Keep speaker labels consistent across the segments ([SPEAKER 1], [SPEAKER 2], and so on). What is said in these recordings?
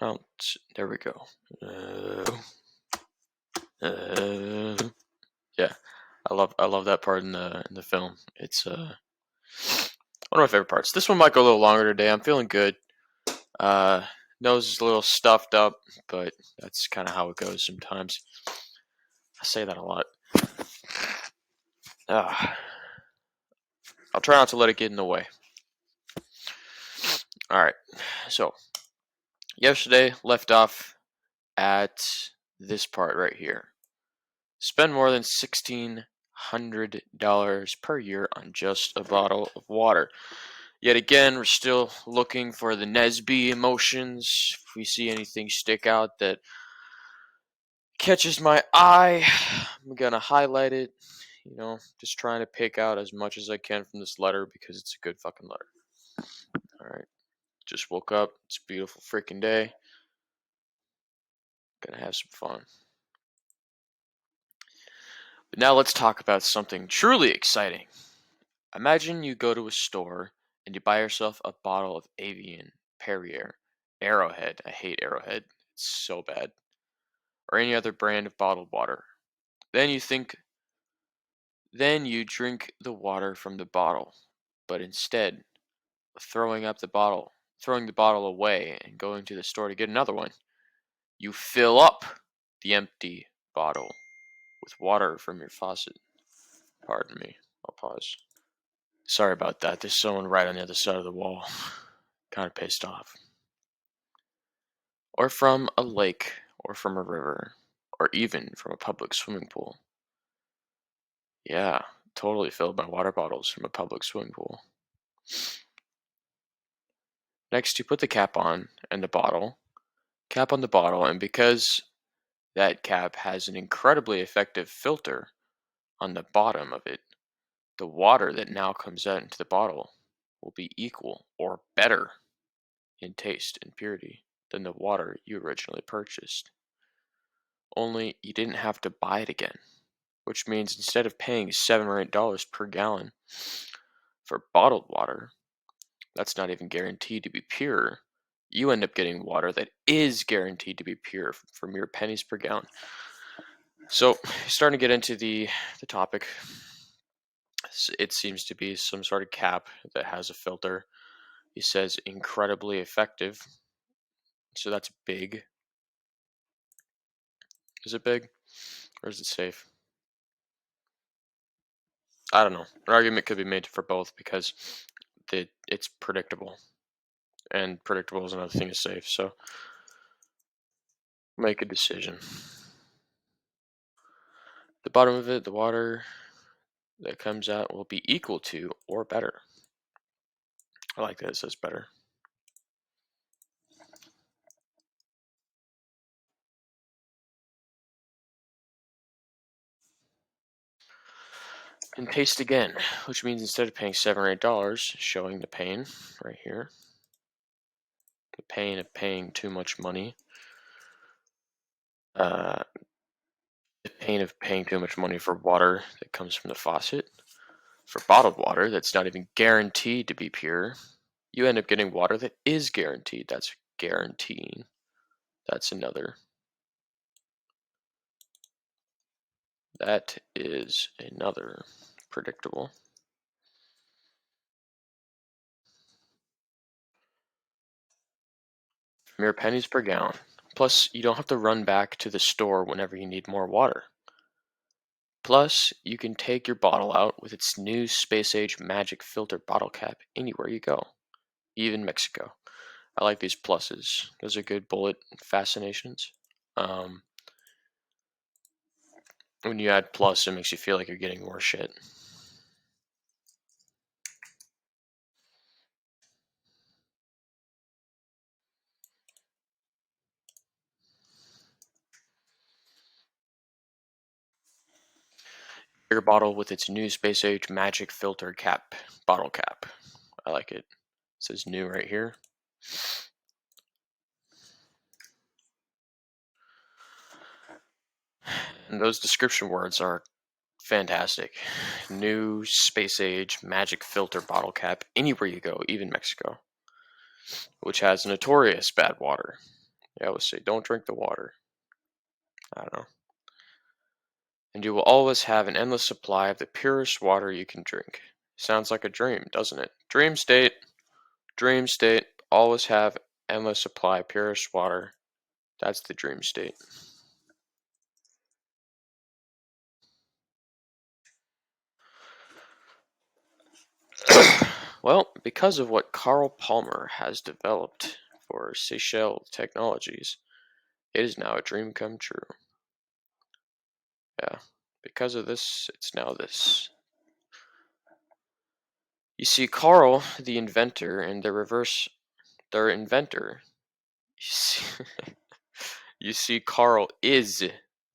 [SPEAKER 1] Well, there we go. Yeah, I love that part in the film. It's one of my favorite parts. This one might go a little longer today. I'm feeling good. Nose is a little stuffed up, but that's kind of how it goes sometimes. I say that a lot. I'll try not to let it get in the way. Alright, so yesterday left off at this part right here. Spend more than $1,600 per year on just a bottle of water. Yet again, we're still looking for the Nesby emotions. If we see anything stick out that catches my eye, I'm gonna highlight it. You know, just trying to pick out as much as I can from this letter because it's a good fucking letter. Alright. Just woke up. It's a beautiful freaking day. Gonna have some fun. But now let's talk about something truly exciting. Imagine you go to a store and you buy yourself a bottle of Avian, Perrier, Arrowhead. I hate Arrowhead. It's so bad. Or any other brand of bottled water. Then you drink the water from the bottle. But instead of throwing the bottle away and going to the store to get another one, you fill up the empty bottle with water from your faucet. Pardon me. I'll pause. Sorry about that. There's someone right on the other side of the wall. Kind of pissed off. Or from a lake, or from a river, or even from a public swimming pool. Yeah, totally filled my water bottles from a public swimming pool. Next, you put the cap on and the bottle. Cap on the bottle, and because that cap has an incredibly effective filter on the bottom of it, the water that now comes out into the bottle will be equal or better in taste and purity than the water you originally purchased. Only you didn't have to buy it again, which means instead of paying $7 or $8 per gallon for bottled water, that's not even guaranteed to be pure. You end up getting water that is guaranteed to be pure for mere pennies per gallon. So, starting to get into the topic, it seems to be some sort of cap that has a filter. It says incredibly effective. So that's big. Is it big? Or is it safe? I don't know. An argument could be made for both because it's predictable. And predictable is another thing as safe. So make a decision. The bottom of it, the water that comes out will be equal to or better. I like that it says better. And taste again, which means instead of paying $7 or $8, showing the pain right here, the pain of paying too much money, the pain of paying too much money for water that comes from the faucet, for bottled water that's not even guaranteed to be pure, you end up getting water that is guaranteed. That's guaranteeing. That's another. That is another predictable. Mere pennies per gallon. Plus, you don't have to run back to the store whenever you need more water. Plus, you can take your bottle out with its new space-age magic filter bottle cap anywhere you go, even Mexico. I like these pluses. Those are good bullet fascinations. When you add plus, it makes you feel like you're getting more shit. Bigger bottle with its new space age magic filter cap, bottle cap. I like it. It says new right here. And those description words are fantastic. New space age magic filter bottle cap anywhere you go, even Mexico, which has notorious bad water. They always say, don't drink the water. I don't know. And you will always have an endless supply of the purest water you can drink. Sounds like a dream, doesn't it? Dream state, dream state. Always have endless supply of purest water. That's the dream state. Well, because of what Carl Palmer has developed for Seychelles Technologies, it is now a dream come true. Yeah, because of this, it's now this. You see, Carl, the inventor, and their inventor. You see, you see, Carl is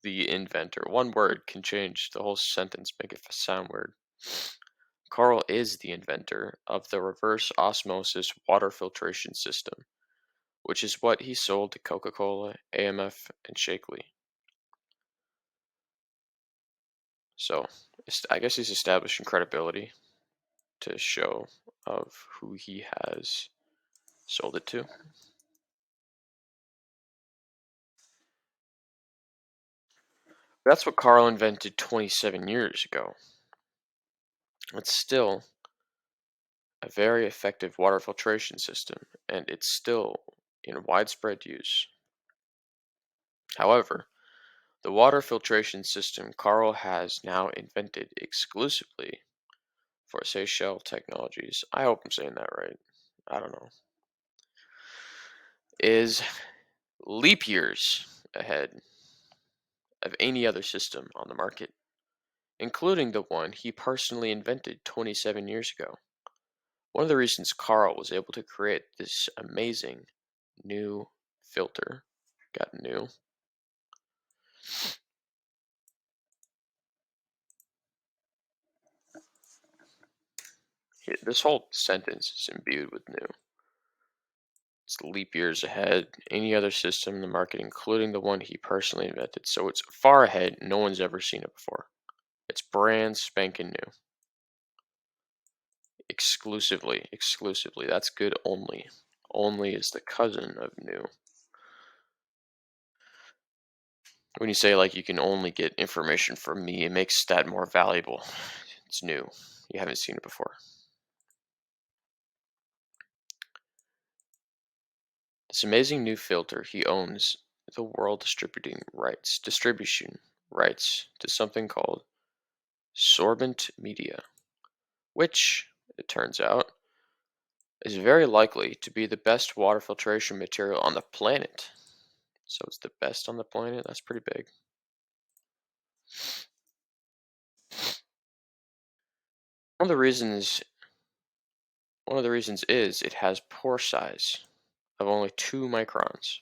[SPEAKER 1] the inventor. One word can change the whole sentence, make it sound weird. Carl is the inventor of the reverse osmosis water filtration system, which is what he sold to Coca-Cola, AMF, and Shakely. So, I guess he's establishing credibility to show of who he has sold it to. That's what Carl invented 27 years ago. It's still a very effective water filtration system, and it's still in widespread use. However, the water filtration system Carl has now invented exclusively for Seychelles Technologies, I hope I'm saying that right, I don't know, is leap years ahead of any other system on the market, including the one he personally invented 27 years ago. One of the reasons Carl was able to create this amazing new filter, got new, this whole sentence is imbued with new. It's leap years ahead any other system in the market, including the one he personally invented. So it's far ahead. No one's ever seen it before. It's brand spanking new. Exclusively. That's good only. Only is the cousin of new. When you say like you can only get information from me, it makes that more valuable. It's new. You haven't seen it before. This amazing new filter, he owns the world distribution rights to something called sorbent media, which, it turns out, is very likely to be the best water filtration material on the planet. So it's the best on the planet? That's pretty big. One of the reasons is it has pore size of only 2 microns.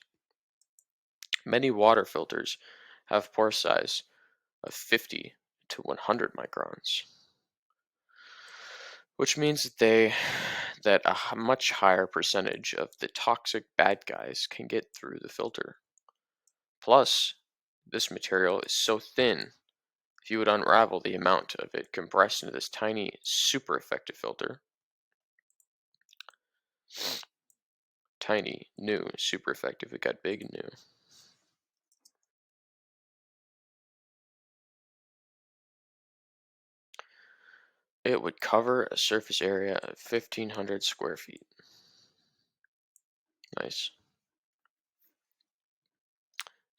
[SPEAKER 1] Many water filters have pore size of 50 to 100 microns, which means that a much higher percentage of the toxic bad guys can get through the filter. Plus, this material is so thin, if you would unravel the amount of it compressed into this tiny, super effective filter, tiny, new, super effective, it got big and new. It would cover a surface area of 1,500 square feet. Nice.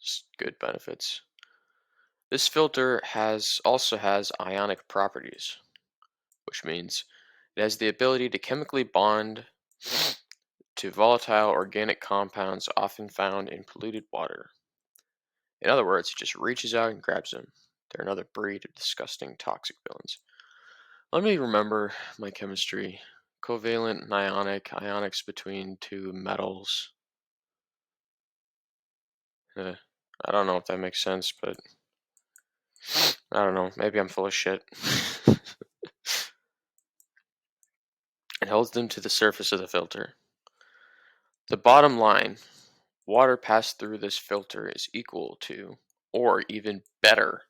[SPEAKER 1] Just good benefits. This filter also has ionic properties, which means it has the ability to chemically bond to volatile organic compounds often found in polluted water. In other words, it just reaches out and grabs them. They're another breed of disgusting toxic villains. Let me remember my chemistry. Covalent and ionic, ionics between two metals. I don't know if that makes sense, but I don't know. Maybe I'm full of shit. It holds them to the surface of the filter. The bottom line, water passed through this filter is equal to, or even better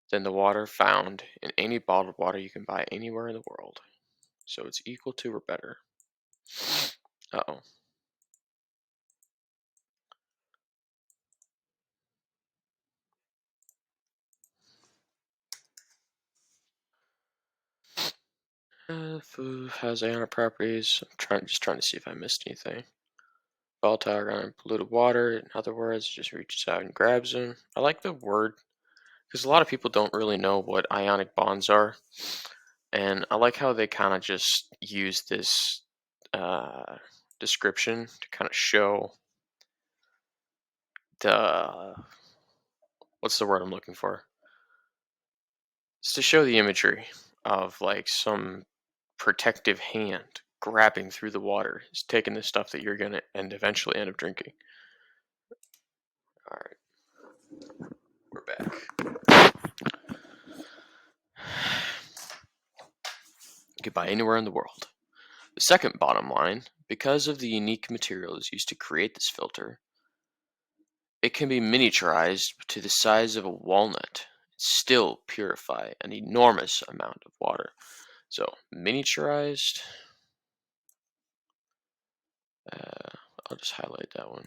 [SPEAKER 1] than the water found in any bottled water you can buy anywhere in the world. So it's equal to or better. Uh-oh. Food has ionic properties. Just trying to see if I missed anything. Volatile organic polluted water. In other words, it just reaches out and grabs them. I like the word because a lot of people don't really know what ionic bonds are, and I like how they kind of just use this uh, description to kind of show the what's the word I'm looking for? It's to show the imagery of like some protective hand grabbing through the water. It's taking the stuff that you're gonna and eventually end up drinking. All right, we're back. You could buy anywhere in the world. The second bottom line, because of the unique materials used to create this filter, it can be miniaturized to the size of a walnut, still purify an enormous amount of water. So miniaturized, I'll just highlight that one.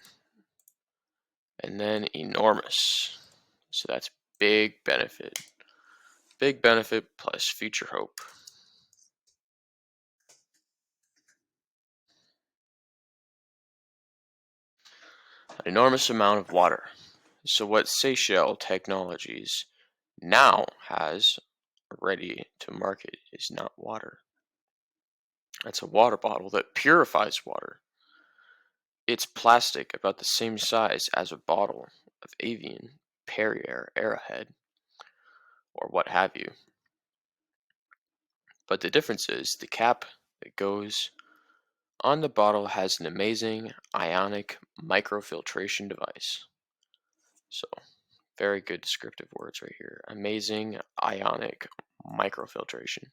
[SPEAKER 1] And then enormous. So that's big benefit. Big benefit plus future hope. An enormous amount of water. So what Seychelles Technologies now has ready to market is not water. It's a water bottle that purifies water. It's plastic about the same size as a bottle of Avian, Perrier, Arrowhead, or what have you. But the difference is the cap that goes on the bottle has an amazing ionic microfiltration device. So, very good descriptive words right here. Amazing ionic microfiltration.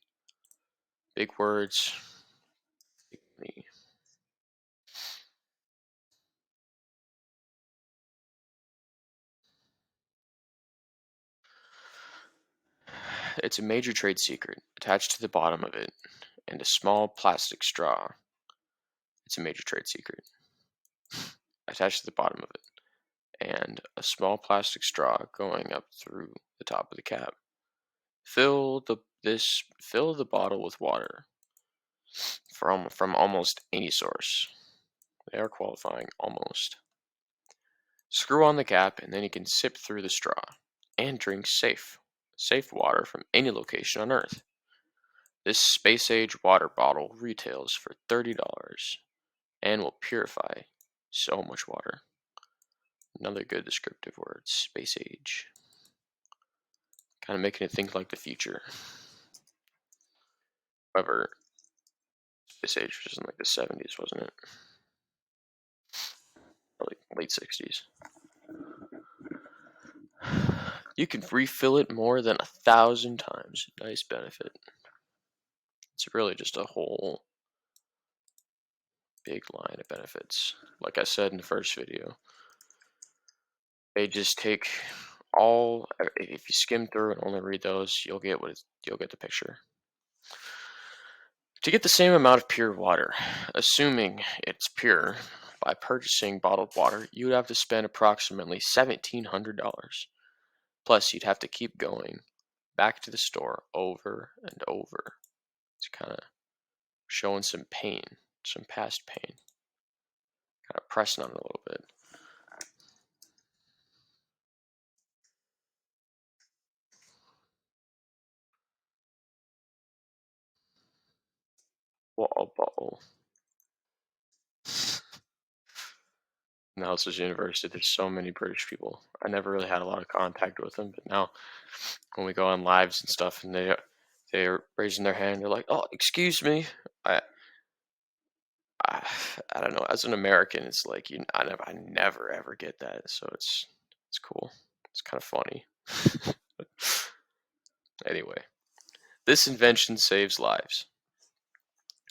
[SPEAKER 1] Big words. Big money. It's a major trade secret attached to the bottom of it, and a small plastic straw. It's a major trade secret attached to the bottom of it, and a small plastic straw going up through the top of the cap. Fill the bottle with water from almost any source. They are qualifying almost. Screw on the cap, and then you can sip through the straw and drink safe water from any location on Earth. This space age water bottle retails for $30 and will purify so much water. Another good descriptive word, space age. Kind of making it think like the future. However, space age was in like the 70s, wasn't it? Or like late 60s. You can refill it more than 1,000 times. Nice benefit. It's really just a whole big line of benefits. Like I said in the first video, they just take all. If you skim through and only read those, you'll get the picture. To get the same amount of pure water, assuming it's pure, by purchasing bottled water, you would have to spend approximately $1,700. Plus, you'd have to keep going back to the store over and over. It's kind of showing some pain, some past pain. Kind of pressing on it a little bit. Water bottle. Nelson's University, there's so many British people. I never really had a lot of contact with them, but now when we go on lives and stuff, and they're raising their hand, they're like, "Oh, excuse me." I I, I don't know. As an American, it's like I never ever get that, so it's cool. It's kind of funny. Anyway, this invention saves lives.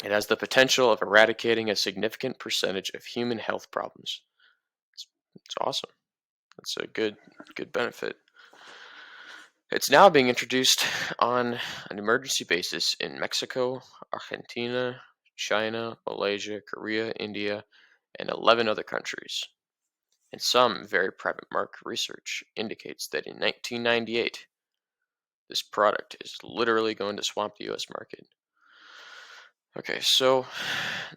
[SPEAKER 1] It has the potential of eradicating a significant percentage of human health problems. It's awesome. That's a good benefit. It's now being introduced on an emergency basis in Mexico, Argentina, China, Malaysia, Korea, India, and 11 other countries. And some very private market research indicates that in 1998, this product is literally going to swamp the US market. Okay, so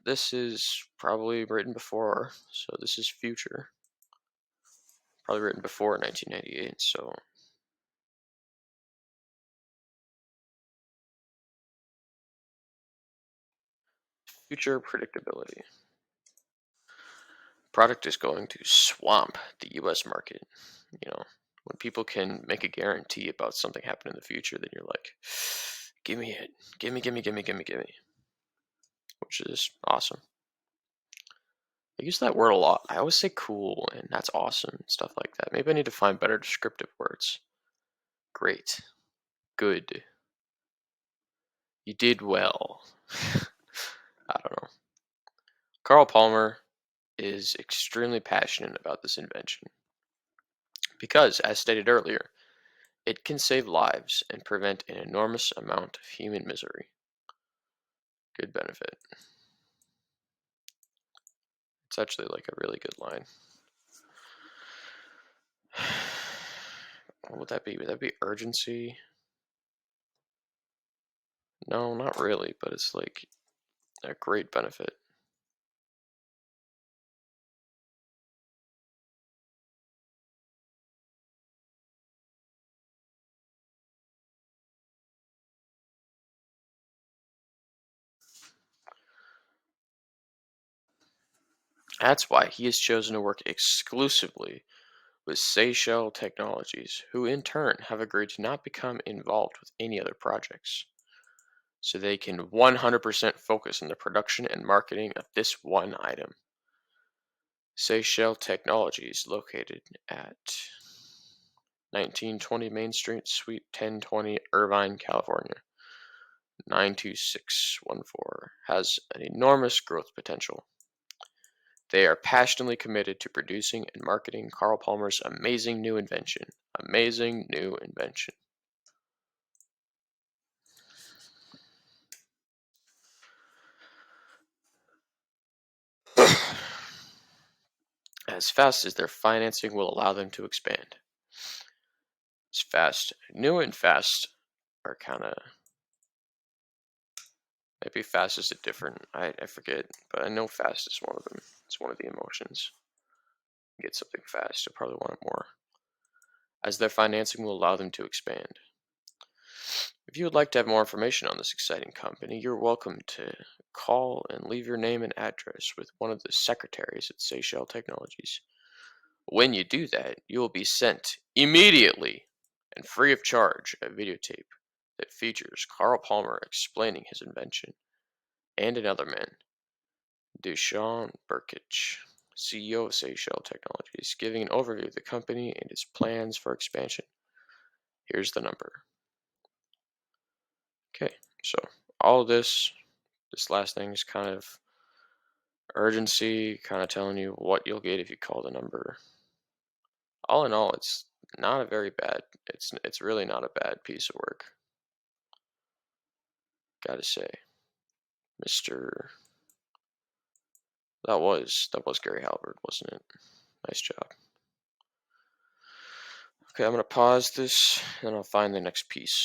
[SPEAKER 1] this is probably written before, so this is future. Probably written before 1998, so future predictability. Product is going to swamp the US market. You know, when people can make a guarantee about something happening in the future, then you're like, give me it. Give me. Which is awesome. I use that word a lot. I always say cool and that's awesome and stuff like that. Maybe I need to find better descriptive words. Great. Good. You did well. I don't know. Carl Palmer is extremely passionate about this invention because, as stated earlier, it can save lives and prevent an enormous amount of human misery. Good benefit. It's actually like a really good line. What would that be? Would that be urgency? No, not really, but it's like a great benefit. That's why he has chosen to work exclusively with Seychelles Technologies, who in turn have agreed to not become involved with any other projects, so they can 100% focus on the production and marketing of this one item. Seychelles Technologies, located at 1920 Main Street, Suite 1020, Irvine, California, 92614, has an enormous growth potential. They are passionately committed to producing and marketing Carl Palmer's amazing new invention. Amazing new invention. As fast as their financing will allow them to expand. It's fast. New and fast are kind of, maybe fast is a different, I forget, but I know fast is one of them. It's one of the emotions. Get something fast, you'll probably want it more. As their financing will allow them to expand. If you would like to have more information on this exciting company, you're welcome to call and leave your name and address with one of the secretaries at Seychelles Technologies. When you do that, you will be sent immediately and free of charge a videotape that features Carl Palmer explaining his invention and another man, Dusan Burkic, CEO of Seychelles Technologies, giving an overview of the company and its plans for expansion. Here's the number. Okay, so all of this last thing is kind of urgency, kind of telling you what you'll get if you call the number. All in all, it's not a very bad, it's really not a bad piece of work. Gotta say, Mr. That was Gary Halbert, wasn't it? Nice job. Okay, I'm gonna pause this and I'll find the next piece.